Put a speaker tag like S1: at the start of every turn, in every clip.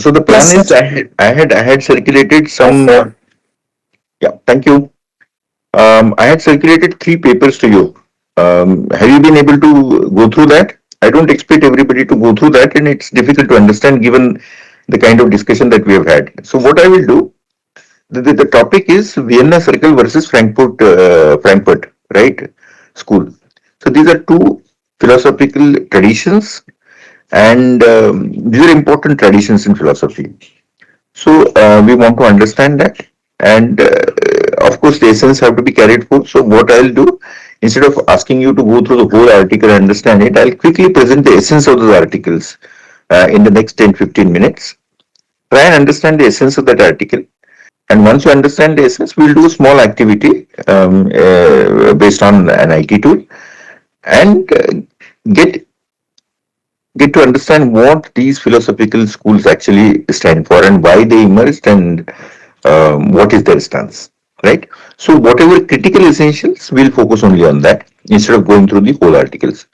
S1: So the plan
S2: Yes, sir.
S1: is I had circulated some. Yeah, thank you. I had circulated three papers to you. Have you been able to go through that? I don't expect everybody to go through that, and it's difficult to understand given the kind of discussion that we have had. So what I will do, the topic is Vienna Circle versus Frankfurt, right? School. So these are two philosophical traditions, and these are important traditions in philosophy. So we want to understand that, and of course, the essence have to be carried forth. So what I'll do, instead of asking you to go through the whole article and understand it, I'll quickly present the essence of those articles in the next 10-15 minutes. Try and understand the essence of that article. And once you understand the essence, we'll do a small activity based on an IT tool and get get to understand what these philosophical schools actually stand for and why they emerged and what is their stance, right? So whatever critical essentials, we'll focus only on that instead of going through the whole articles.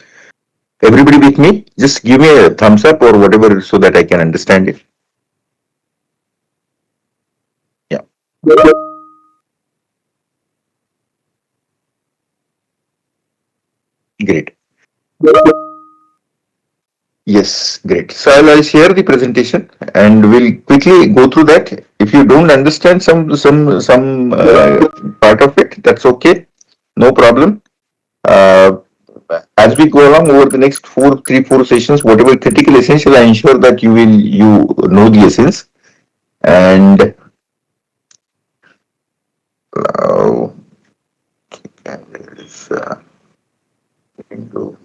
S1: Everybody with me? Just give me a thumbs up or whatever so that I can understand it. Yeah, great. Yes, great. So I'll share the presentation and we'll quickly go through that. If you don't understand some part of it, that's okay. No problem. Uh, as we go along over the next 4 sessions, whatever critical essential, I ensure that you know the essence. And uh, it's, into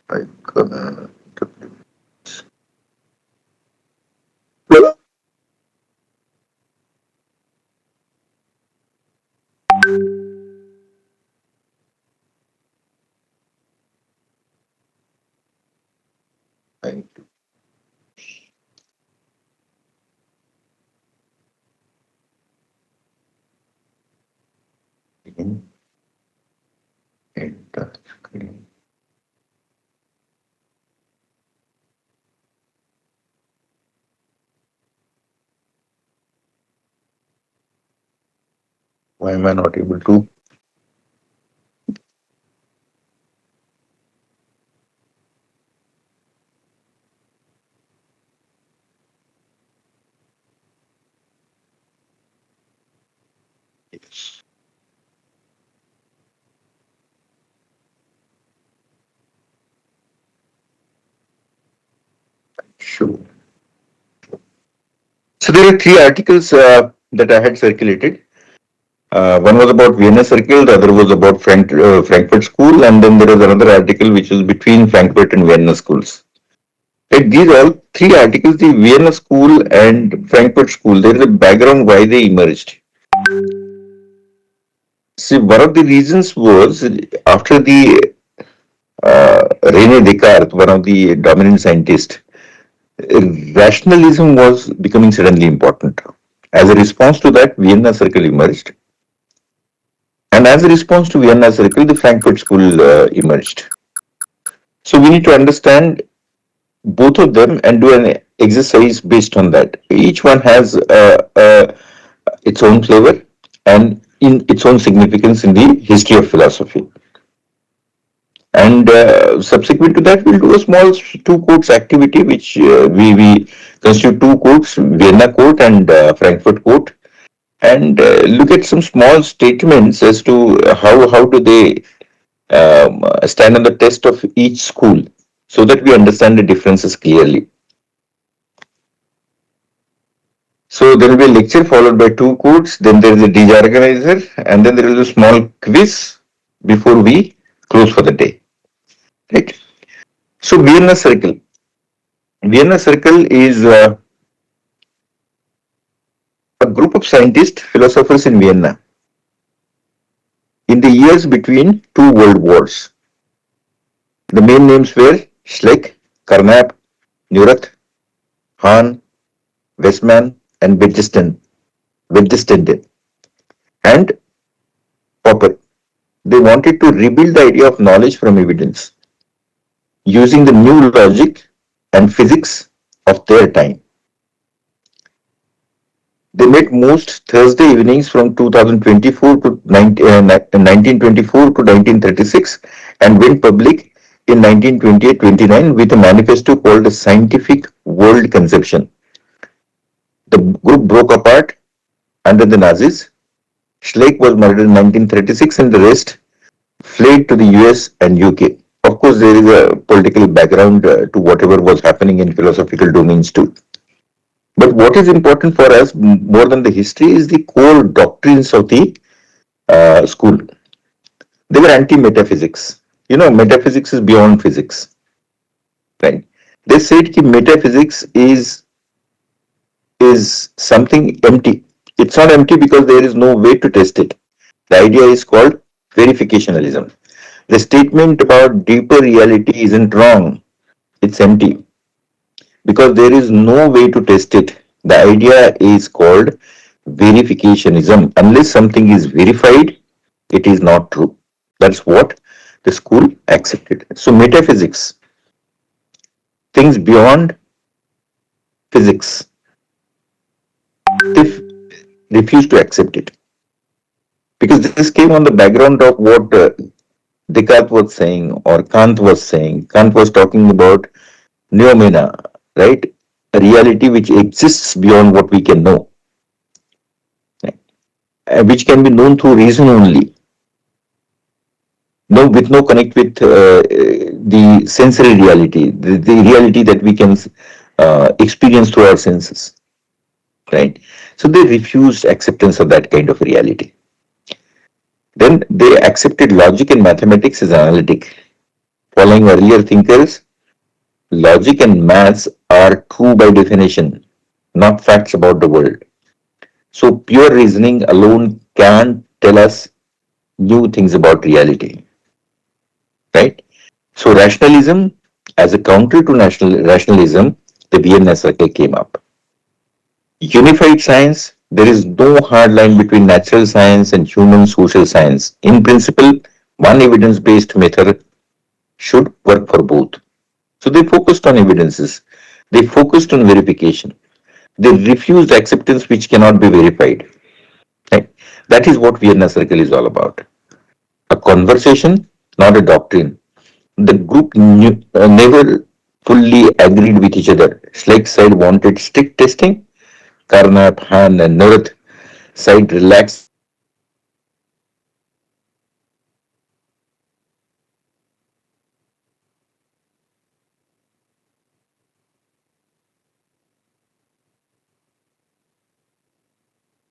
S1: like why am I not able to? Sure. So there are three articles that I had circulated. One was about Vienna Circle, the other was about Frankfurt School, and then there was another article which was between Frankfurt and Vienna schools. Right, these all three articles, the Vienna School and Frankfurt School, there is a background why they emerged. See, one of the reasons was after the Rene Descartes, one of the dominant scientists, rationalism was becoming suddenly important. As a response to that, Vienna Circle emerged. And as a response to Vienna Circle, the Frankfurt School emerged. So we need to understand both of them and do an exercise based on that. Each one has its own flavor and in its own significance in the history of philosophy. And subsequent to that, we'll do a small two quotes activity, which we constitute two quotes, Vienna quote and Frankfurt quote, and look at some small statements as to how do they stand on the test of each school, so that we understand the differences clearly. So there will be a lecture followed by two quotes, then there is a dejargonizer, and then there is a small quiz before we close for the day. Right? So Vienna Circle. Vienna Circle is a group of scientists, philosophers in Vienna in the years between two world wars. The main names were Schleck, Carnap, Neurath, Hahn, Westman, and Wittgenstein, and Popper. They wanted to rebuild the idea of knowledge from evidence using the new logic and physics of their time. They met most Thursday evenings from 2024 to 1924 to 1936 and went public in 1928-29 with a manifesto called the Scientific World Conception. The group broke apart under the Nazis. Schleck was murdered in 1936 and the rest fled to the US and UK. Of course, there is a political background to whatever was happening in philosophical domains too. But what is important for us more than the history is the core doctrines of the school. They were anti-metaphysics. You know, metaphysics is beyond physics, right? They said that metaphysics is something empty. It's not empty because there is no way to test it. The idea is called verificationalism. The statement about deeper reality isn't wrong. It's empty because there is no way to test it. The idea is called verificationism. Unless something is verified, it is not true. That's what the school accepted. So metaphysics, things beyond physics, they refused to accept it because this came on the background of what Descartes was saying or Kant was saying. Kant was talking about neomena, right? A reality which exists beyond what we can know, right? Which can be known through reason only, no, with no connect with the sensory reality, the reality that we can experience through our senses, right? So they refused acceptance of that kind of reality. Then they accepted logic and mathematics as analytic. Following earlier thinkers, logic and maths are true by definition, not facts about the world. So pure reasoning alone can't tell us new things about reality, right? So rationalism, as a counter to rationalism, the Vienna Circle came up. Unified science, there is no hard line between natural science and human social science. In principle, one evidence-based method should work for both. So they focused on evidences. They focused on verification. They refused acceptance which cannot be verified. Right? That is what Vienna Circle is all about. A conversation, not a doctrine. The group never fully agreed with each other. Schleck side wanted strict testing. Carnap, Han, and Nurath side relaxed acceptance. Schleck wanted verification. Carnap wanted strict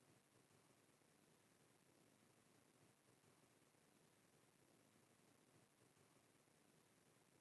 S1: testing.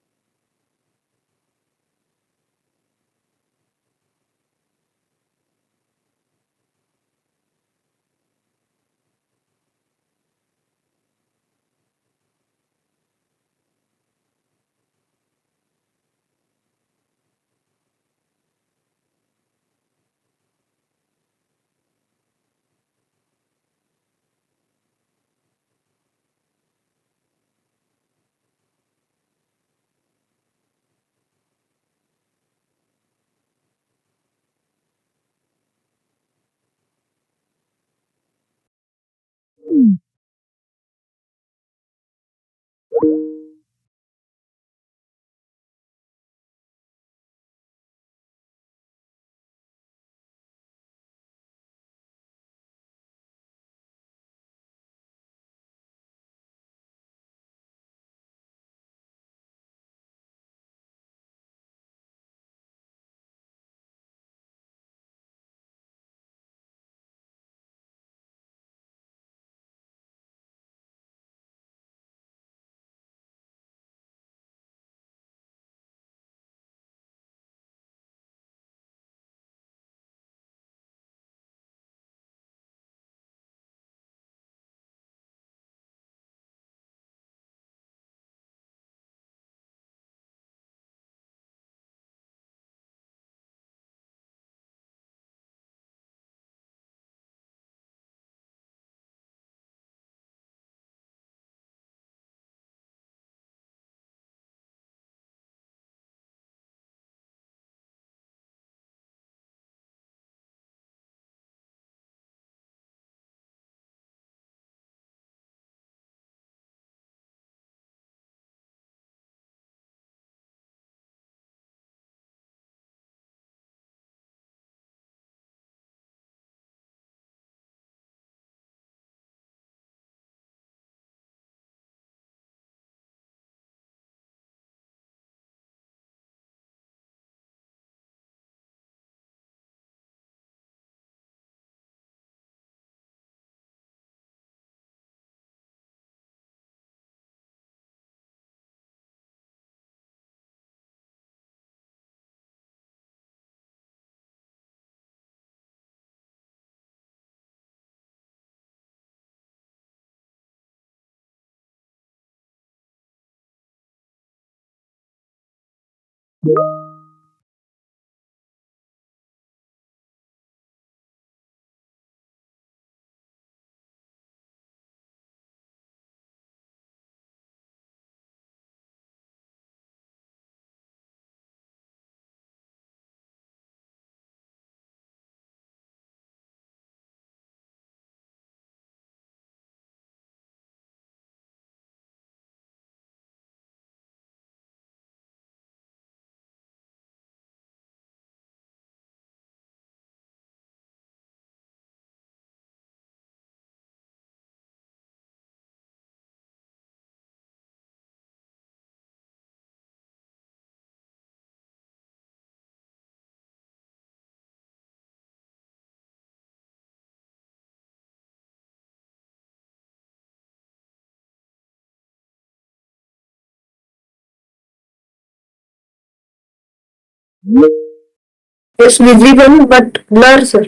S2: Yes, visible but blur, sir.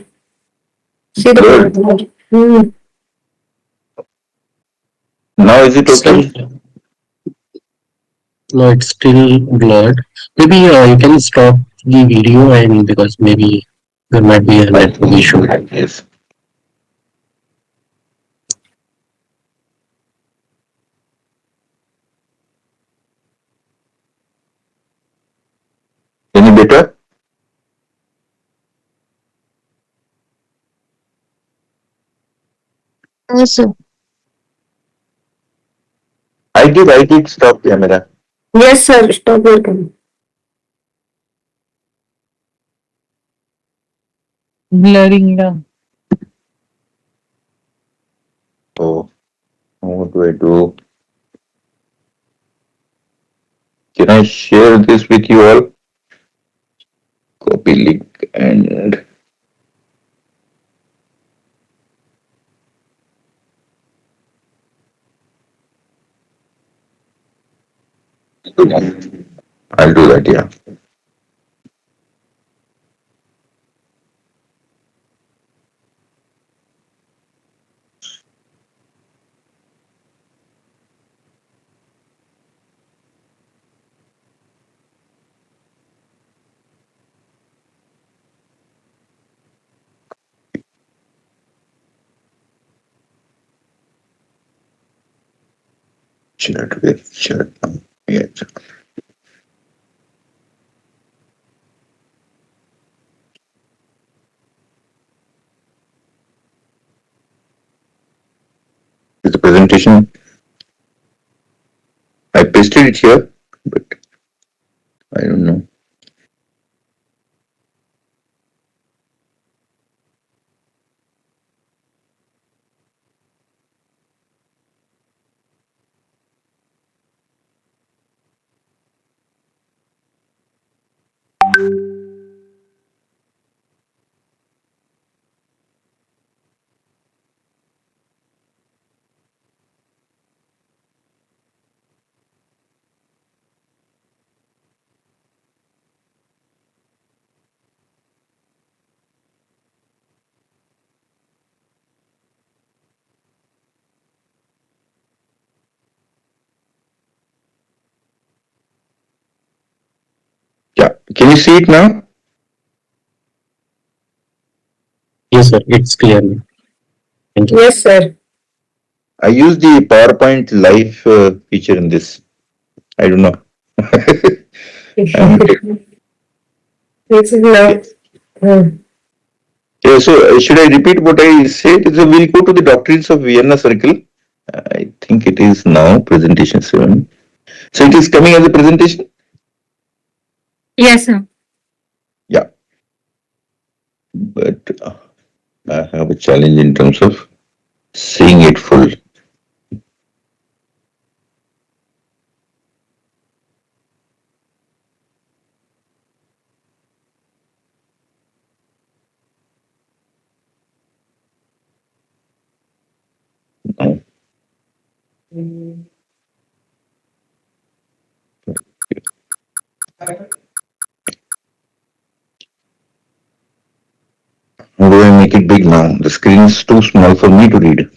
S2: See the
S1: Blurred.
S2: blur. Hmm.
S1: Now is it
S3: Still,
S1: okay?
S3: no, it's still blurred. Maybe you can stop the video and because maybe there might be a
S1: Fine.
S3: network issue.
S1: Yes. Any better?
S2: Yes, sir.
S1: I did stop camera.
S2: Yes, sir. Stop your camera.
S4: Blurring down.
S1: Oh, what do I do? Can I share this with you all? Copy link and I'll do that, yeah. Chat with chat. Yeah. Is the presentation? I pasted it here, but I don't know. Yeah. Can you see it now?
S3: Yes, sir, it's clear now. Thank you.
S2: Yes, sir.
S1: I use the PowerPoint live feature in this. I don't know. I'm
S2: This is now. Hmm.
S1: Yeah, so should I repeat what I said? So we'll go to the doctrines of Vienna Circle. I think it is now presentation 7. So it is coming as a presentation?
S2: Yes, sir.
S1: Yeah, but I have a challenge in terms of seeing it full. No. How do I make it big now? The screen is too small for me to read.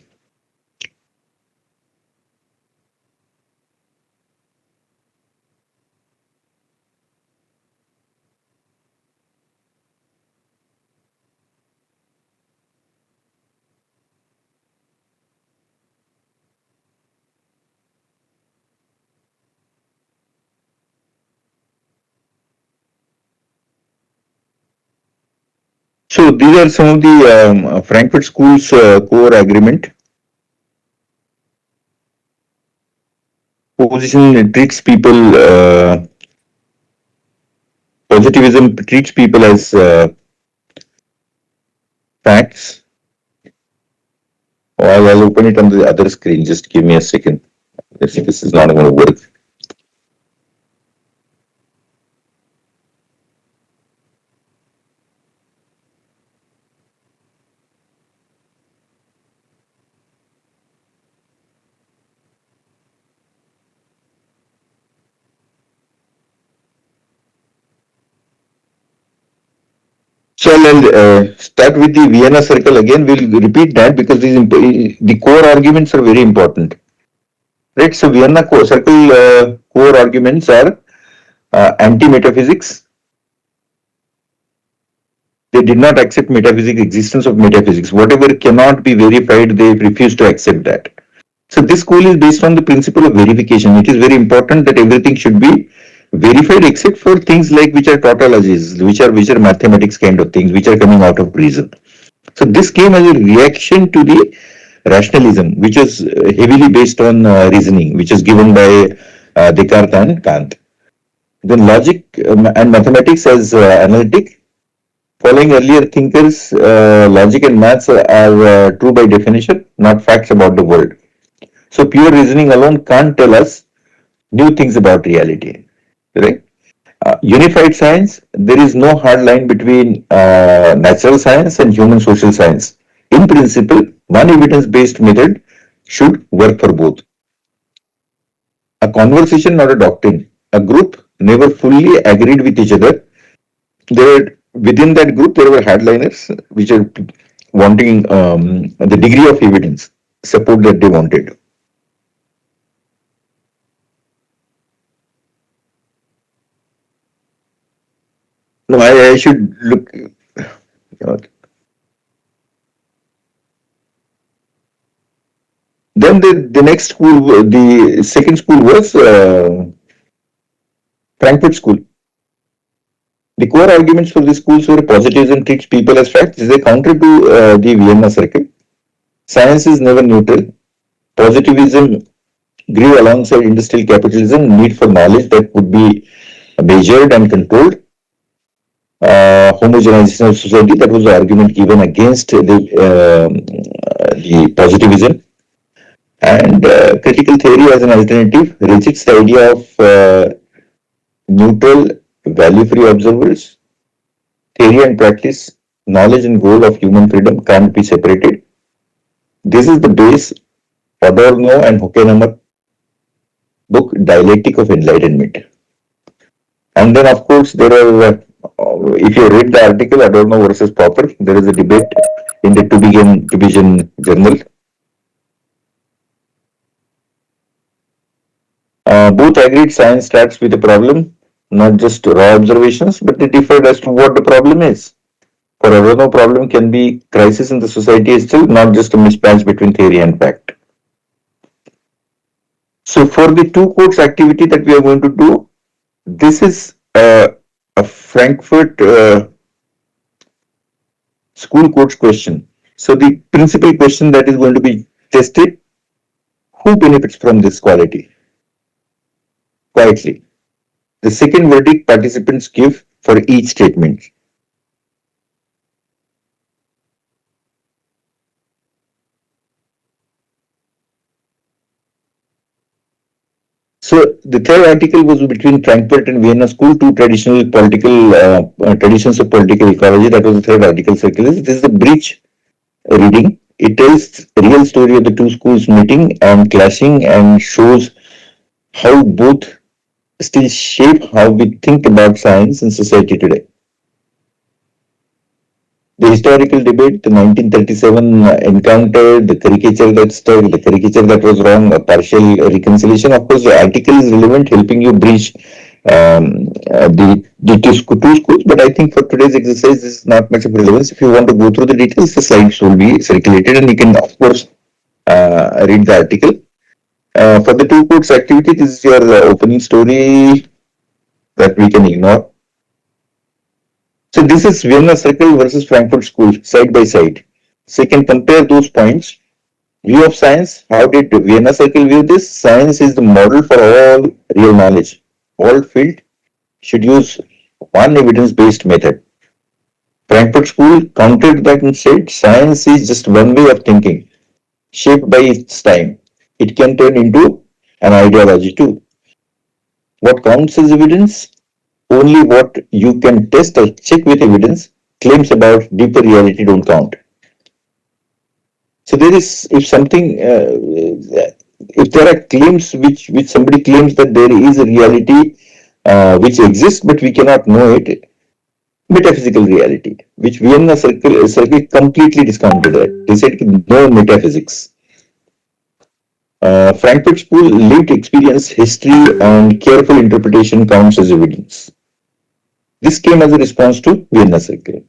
S1: So these are some of the Frankfurt School's core agreement. Position treats people, positivism treats people as facts. Oh, I'll open it on the other screen. Just give me a second. Let's see, this is not going to work. So I'll start with the Vienna circle again. We'll repeat that because the core arguments are very important. Right. So Vienna circle core arguments are anti-metaphysics. They did not accept metaphysics, existence of metaphysics. Whatever cannot be verified, they refuse to accept that. So this school is based on the principle of verification. It is very important that everything should be verified except for things like which are tautologies, which are mathematics kind of things, which are coming out of reason. So this came as a reaction to the rationalism, which is heavily based on reasoning, which is given by Descartes and Kant. Then logic and mathematics as analytic. Following earlier thinkers, logic and maths are true by definition, not facts about the world. So pure reasoning alone can't tell us new things about reality. Right? Unified science, there is no hard line between natural science and human social science. In principle, one evidence based method should work for both. A conversation, not a doctrine. A group never fully agreed with each other. Within that group, there were hardliners which are wanting the degree of evidence support that they wanted. No, I should look. Then the next school, the second school was Frankfurt School. The core arguments for the schools were positivism treats people as facts. This is a counter to the Vienna circle. Science is never neutral. Positivism grew alongside industrial capitalism, need for knowledge that would be measured and controlled. Homogenization of society, that was the argument given against the positivism. And critical theory as an alternative rejects the idea of neutral, value-free observers. Theory and practice, knowledge and goal of human freedom can't be separated. This is the base Adorno and Hockenheimer book Dialectic of Enlightenment. And then, of course, there are, if you read the article Adorno versus Popper, there is a debate in the Tübingen journal. Both agreed science starts with a problem, not just raw observations, but they differed as to what the problem is. For Adorno, problem can be crisis in the society itself, not just a mismatch between theory and fact. So for the two course activity that we are going to do, this is a Frankfurt school course question. So the principal question that is going to be tested, who benefits from this quality? Quietly. The second verdict participants give for each statement. So the third article was between Frankfurt and Vienna School, two traditional political traditions of political ecology. That was the third article circulated. This is the breach reading. It tells the real story of the two schools meeting and clashing and shows how both still shape how we think about science and society today. The historical debate, the 1937 encounter, the caricature that stuck, the caricature that was wrong, a partial reconciliation. Of course, the article is relevant, helping you bridge the two schools. But I think for today's exercise, this is not much of relevance. If you want to go through the details, the slides will be circulated, and you can, of course, read the article. For the two course activity, this is your opening story that we can ignore. So this is Vienna Circle versus Frankfurt School side by side. So you can compare those points. View of science. How did Vienna Circle view this? Science is the model for all real knowledge. All field should use one evidence-based method. Frankfurt School countered that and said science is just one way of thinking, shaped by its time. It can turn into an ideology too. What counts as evidence? Only what you can test or check with evidence. Claims about deeper reality don't count. So there is, if there are claims which somebody claims that there is a reality which exists but we cannot know it, metaphysical reality, which Vienna Circle completely discounted that. They said no metaphysics. Frankfurt School lived experience, history, and careful interpretation counts as evidence. This came as a response to Vienna Circle.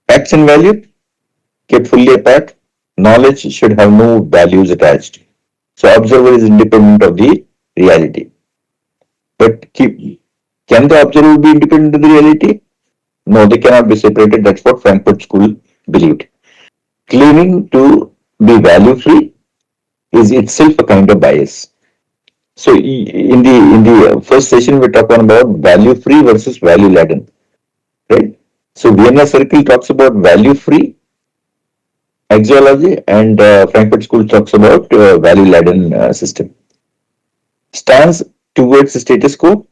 S1: Facts and value kept fully apart. Knowledge should have no values attached. So observer is independent of the reality. But can the observer be independent of the reality? No, they cannot be separated. That's what Frankfurt School believed. Claiming to be value free is itself a kind of bias. So in the first session we're talking about value free versus value laden, right? So Vienna Circle talks about value free axiology, and Frankfurt School talks about value laden system. Stance towards the status quo.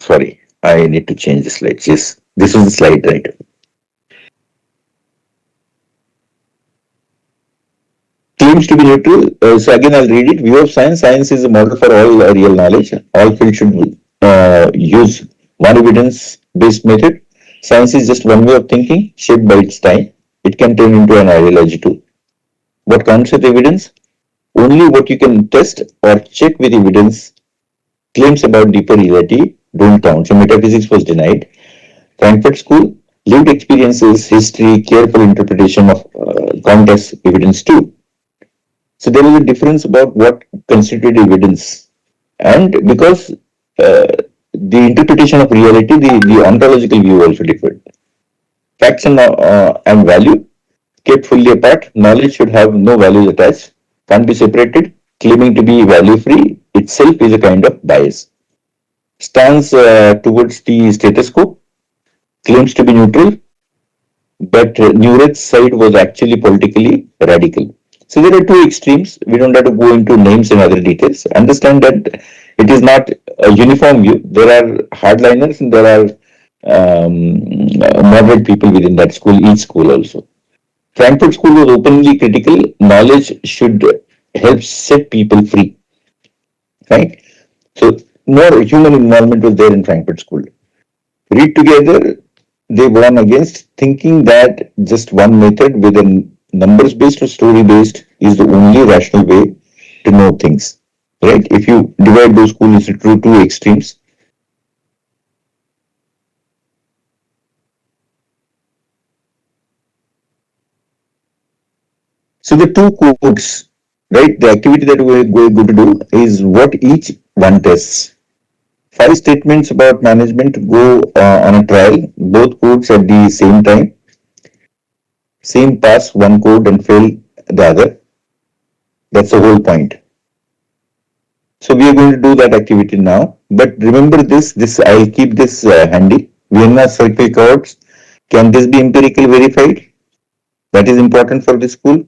S1: Sorry, I need to change the slide. Yes, this is the slide, right? Claims to be neutral. So again, I'll read it. View of science. Science is a model for all real knowledge. All fields should use one evidence-based method. Science is just one way of thinking, shaped by its time. It can turn into an ideology too. What counts as evidence? Only what you can test or check with evidence. Claims about deeper reality don't count. So metaphysics was denied. Frankfurt School, lived experiences, history, careful interpretation of count evidence too. So there is a difference about what constituted evidence. And because the interpretation of reality, the ontological view also differed. Facts and value kept fully apart. Knowledge should have no values attached, can't be separated. Claiming to be value free itself is a kind of bias. Stance towards the status quo, claims to be neutral, but Nuret's side was actually politically radical. So there are two extremes. We don't have to go into names and other details. Understand that it is not a uniform view. There are hardliners and there are moderate people within that school, each school also. Frankfurt School was openly critical. Knowledge should help set people free, right? So more human involvement was there in Frankfurt School. Read together, they won against thinking that just one method, whether numbers based or story based, is the only rational way to know things. Right? If you divide those schools into two extremes, so the two codes, right? The activity that we're going to do is what each one tests. 5 statements about management go on a trial, both codes at the same time. Same pass one code and fail the other. That's the whole point. So we are going to do that activity now. But remember this I'll keep this handy. Vienna Circle codes. Can this be empirically verified? That is important for the school.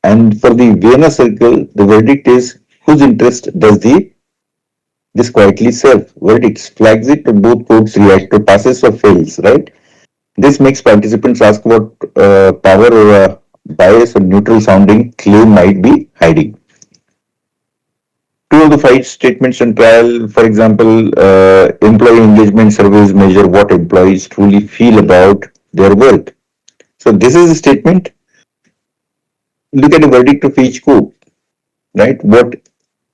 S1: And for the Vienna Circle, the verdict is whose interest does this quietly serve? Verdicts flags it to both codes react to passes or fails, right? This makes participants ask what power or bias or neutral sounding claim might be hiding. 2 of the 5 statements on trial, for example, employee engagement surveys measure what employees truly feel about their work. So this is a statement. Look at the verdict of each code, right? What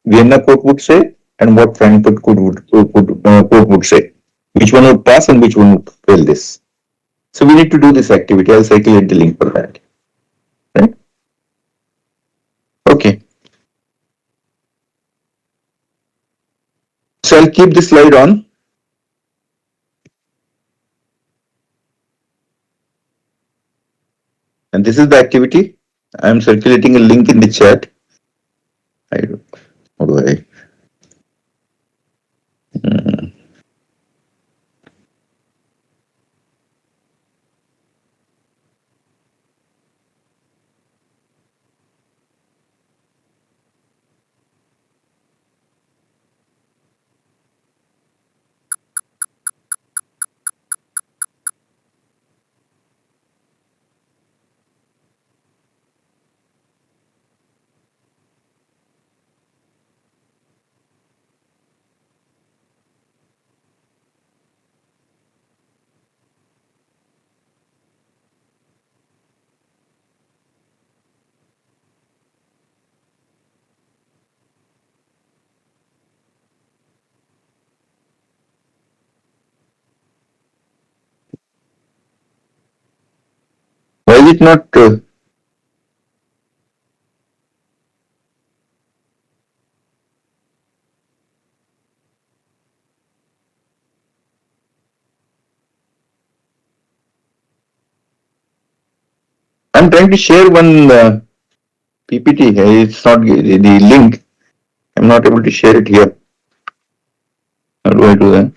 S1: Vienna court would say and what Frankfurt court would say. Which one would pass and which one would fail this. So we need to do this activity. I'll circulate the link for that. Right? Okay. So I'll keep this slide on. And this is the activity. I'm circulating a link in the chat. How do I? Why is it not? I'm trying to share one PPT. It's not the link. I'm not able to share it here. How do I do that?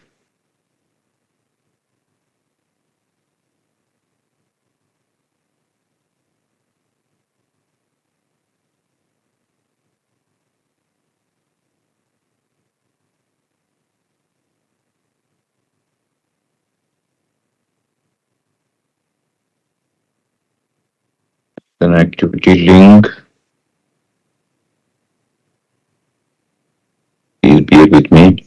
S1: An activity link. Please bear with me.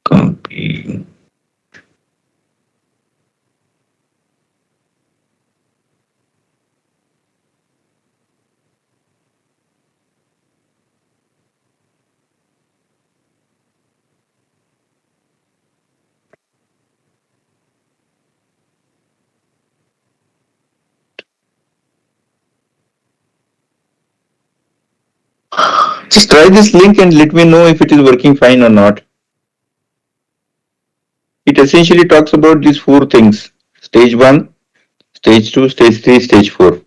S1: Copy. Just try this link and let me know if it is working fine or not. It essentially talks about these four things: stage 1, stage 2, stage 3, stage 4.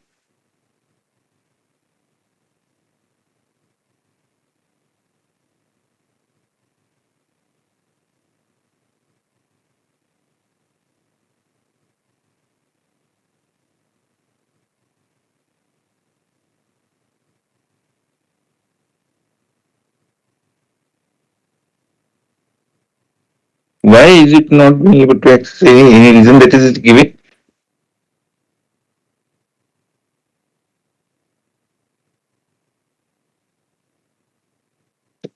S1: Why is it not being able to access? Any reason that is giving?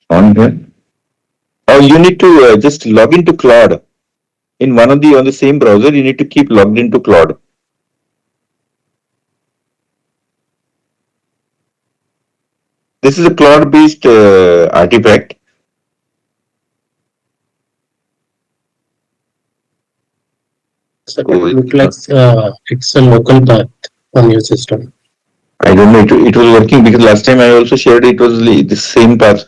S1: On here. Oh, you need to just log into Cloud. In one of the on the same browser, you need to keep logged into Cloud. This is a Cloud-based artifact.
S3: So it looks like it's a local path on your system.
S1: I don't know. It was working because last time I also shared it was the same path.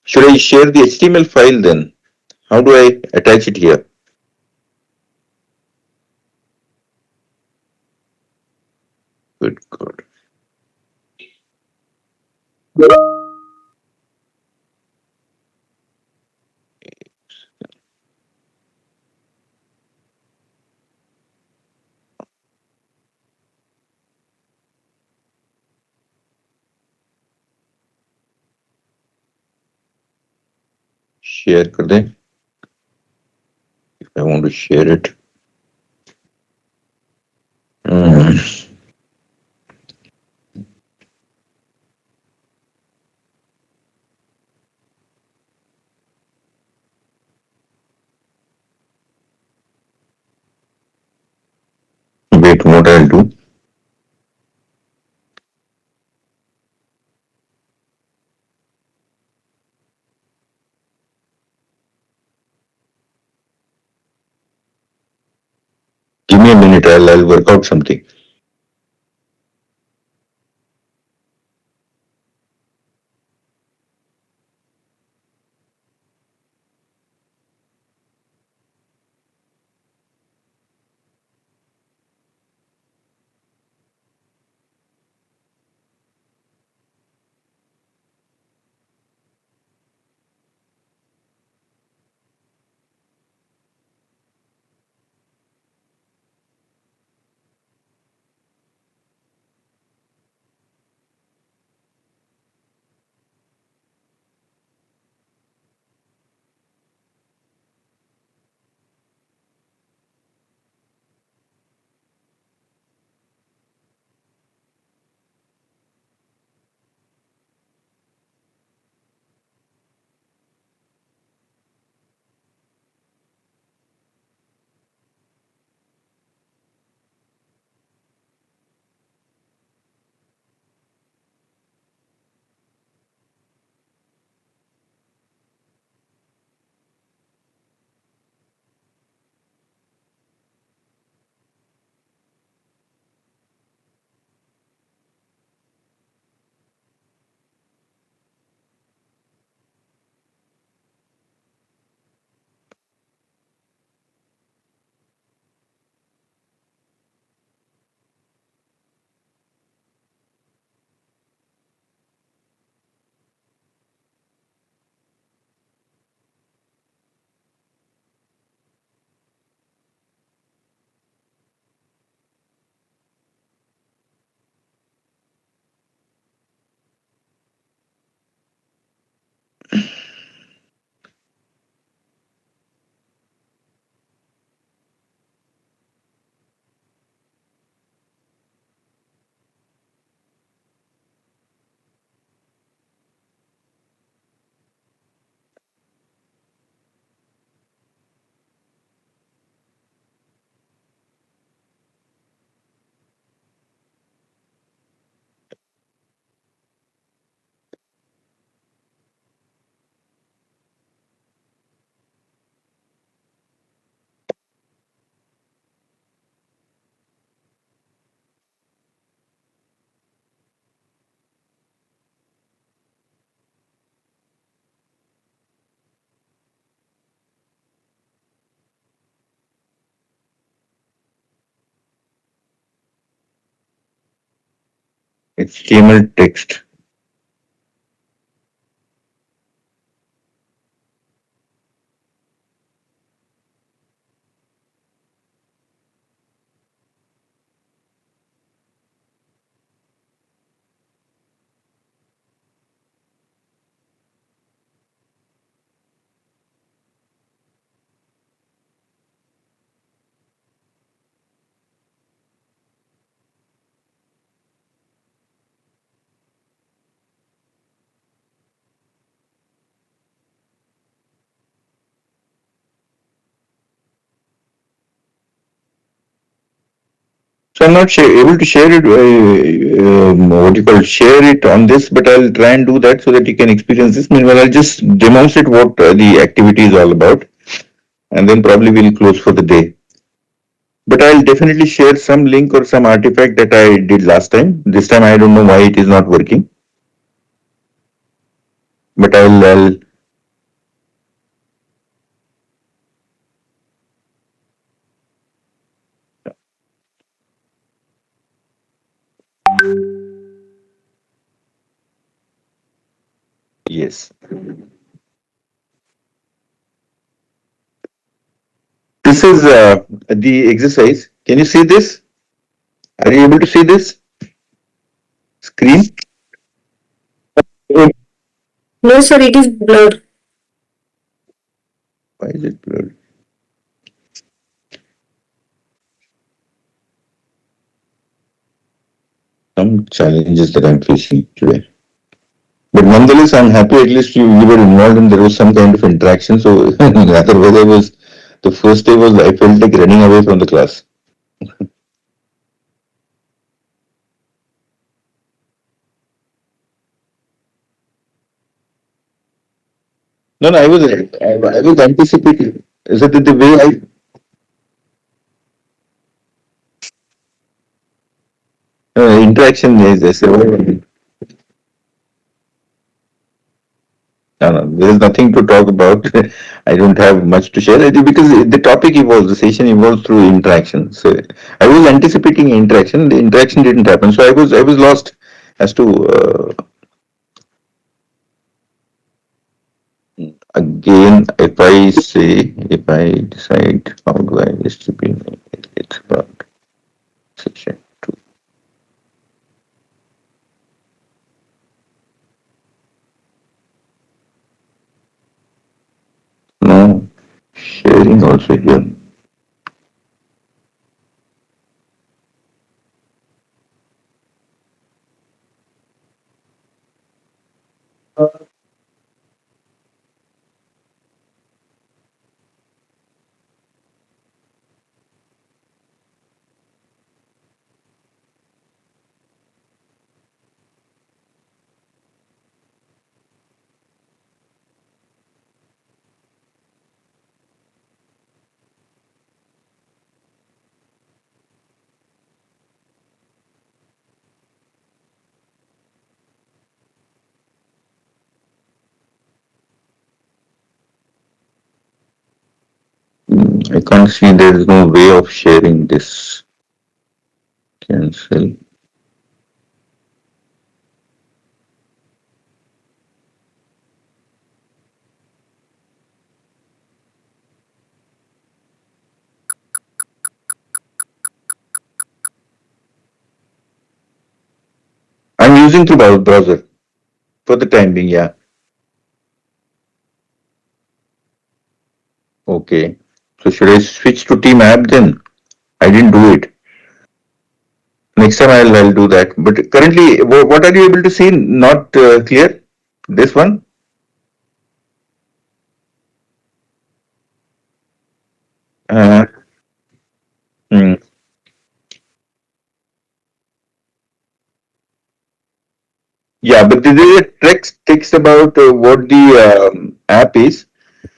S1: Should I share the HTML file then? How do I attach it here? Good God. Share कर दें. If I want to share it. wait, what I'll do. Give me a minute, I'll work out something. HTML text. So I'm not able to share it, what you call share it on this, but I'll try and do that so that you can experience this. Meanwhile, I'll just demonstrate what the activity is all about, and then probably we'll close for the day. But I'll definitely share some link or some artifact that I did last time. This time I don't know why it is not working, but I'll yes. This is the exercise. Can you see this? Are you able to see this screen?
S2: No, sir, it is blurred.
S1: Why is it blurred? Some challenges that I'm facing today. But nonetheless, I'm happy at least you were involved and there was some kind of interaction. So otherwise, the first day was I felt like running away from the class. No, no, I was anticipating. Is it the way interaction is? No, no, there is nothing to talk about. I don't have much to share because the topic evolves, the session evolves through interaction. So I was anticipating interaction. The interaction didn't happen, so I was lost as to again. If I decide how do I distribute it, it's about section two. No sharing also here. I can't see there is no way of sharing this. Cancel. I'm using through browser for the time being. Yeah. Okay. So should I switch to Team App then? I didn't do it. Next time I'll do that. But currently, what are you able to see? Not clear. This one. Uh, hmm. Yeah, but there is a text about what the app is.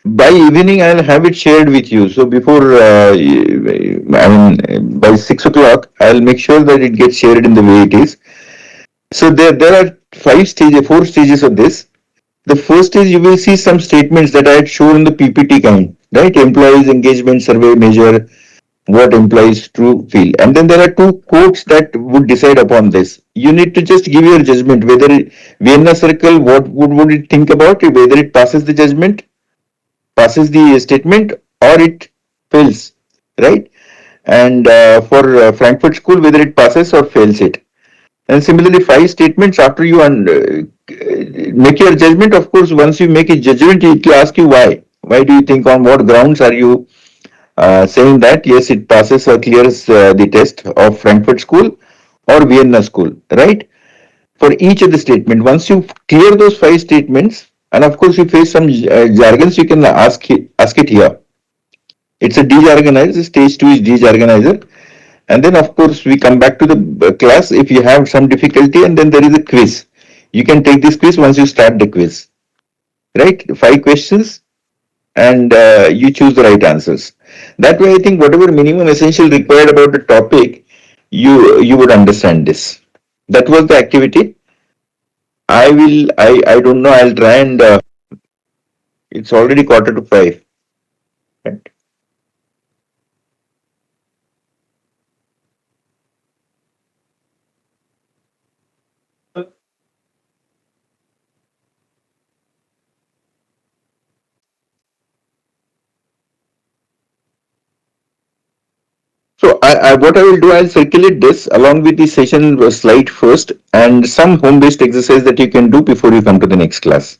S1: By evening, I'll have it shared with you. So before, I mean, by 6 o'clock, I'll make sure that it gets shared in the way it is. So there are four stages of this. The first is you will see some statements that I had shown in the PPT kind, right? Employees engagement survey measure what employees true feel. And then there are two quotes that would decide upon this. You need to just give your judgment whether Vienna Circle, what would it think about it, whether it passes the judgment, passes the statement, or it fails, right? And for Frankfurt School, whether it passes or fails it. And similarly, five statements after you make your judgment. Of course, once you make a judgment, it will ask you why. Why do you think? On what grounds are you saying that? Yes, it passes or clears the test of Frankfurt School or Vienna School, right? For each of the statement, once you clear those five statements, and of course, you face some jargons, you can ask it here. It's a dejargonizer. Stage two is dejargonizer. And then, of course, we come back to the class if you have some difficulty, and then there is a quiz. You can take this quiz once you start the quiz, right? Five questions, and you choose the right answers. That way, I think whatever minimum essential required about the topic, you would understand this. That was the activity. I don't know. I'll try and it's already quarter to five. Right? So what I will do, I'll circulate this along with the session slide first and some home-based exercise that you can do before you come to the next class.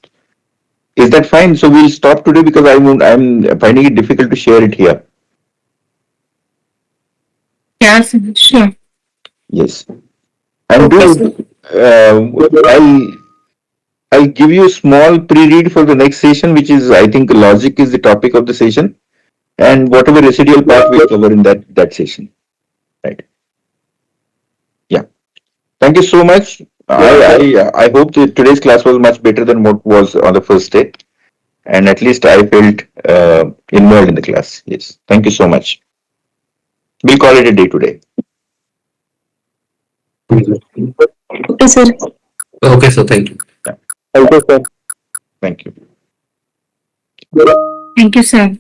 S1: Is that fine? So we'll stop today because I'm finding it difficult to share it here.
S2: Yes, sure.
S1: Yes. And
S2: Okay, sir.
S1: I'll give you a small pre-read for the next session, which is I think logic is the topic of the session, and whatever residual part we'll cover in that session. Right. Yeah. Thank you so much. I hope that today's class was much better than what was on the first day. and at least I felt involved in the class. Yes, thank you so much. We'll call it a day today.
S5: Okay, sir.
S3: Okay, so thank you.
S1: Yeah. Thank you, sir. Thank you.
S2: Thank you, sir.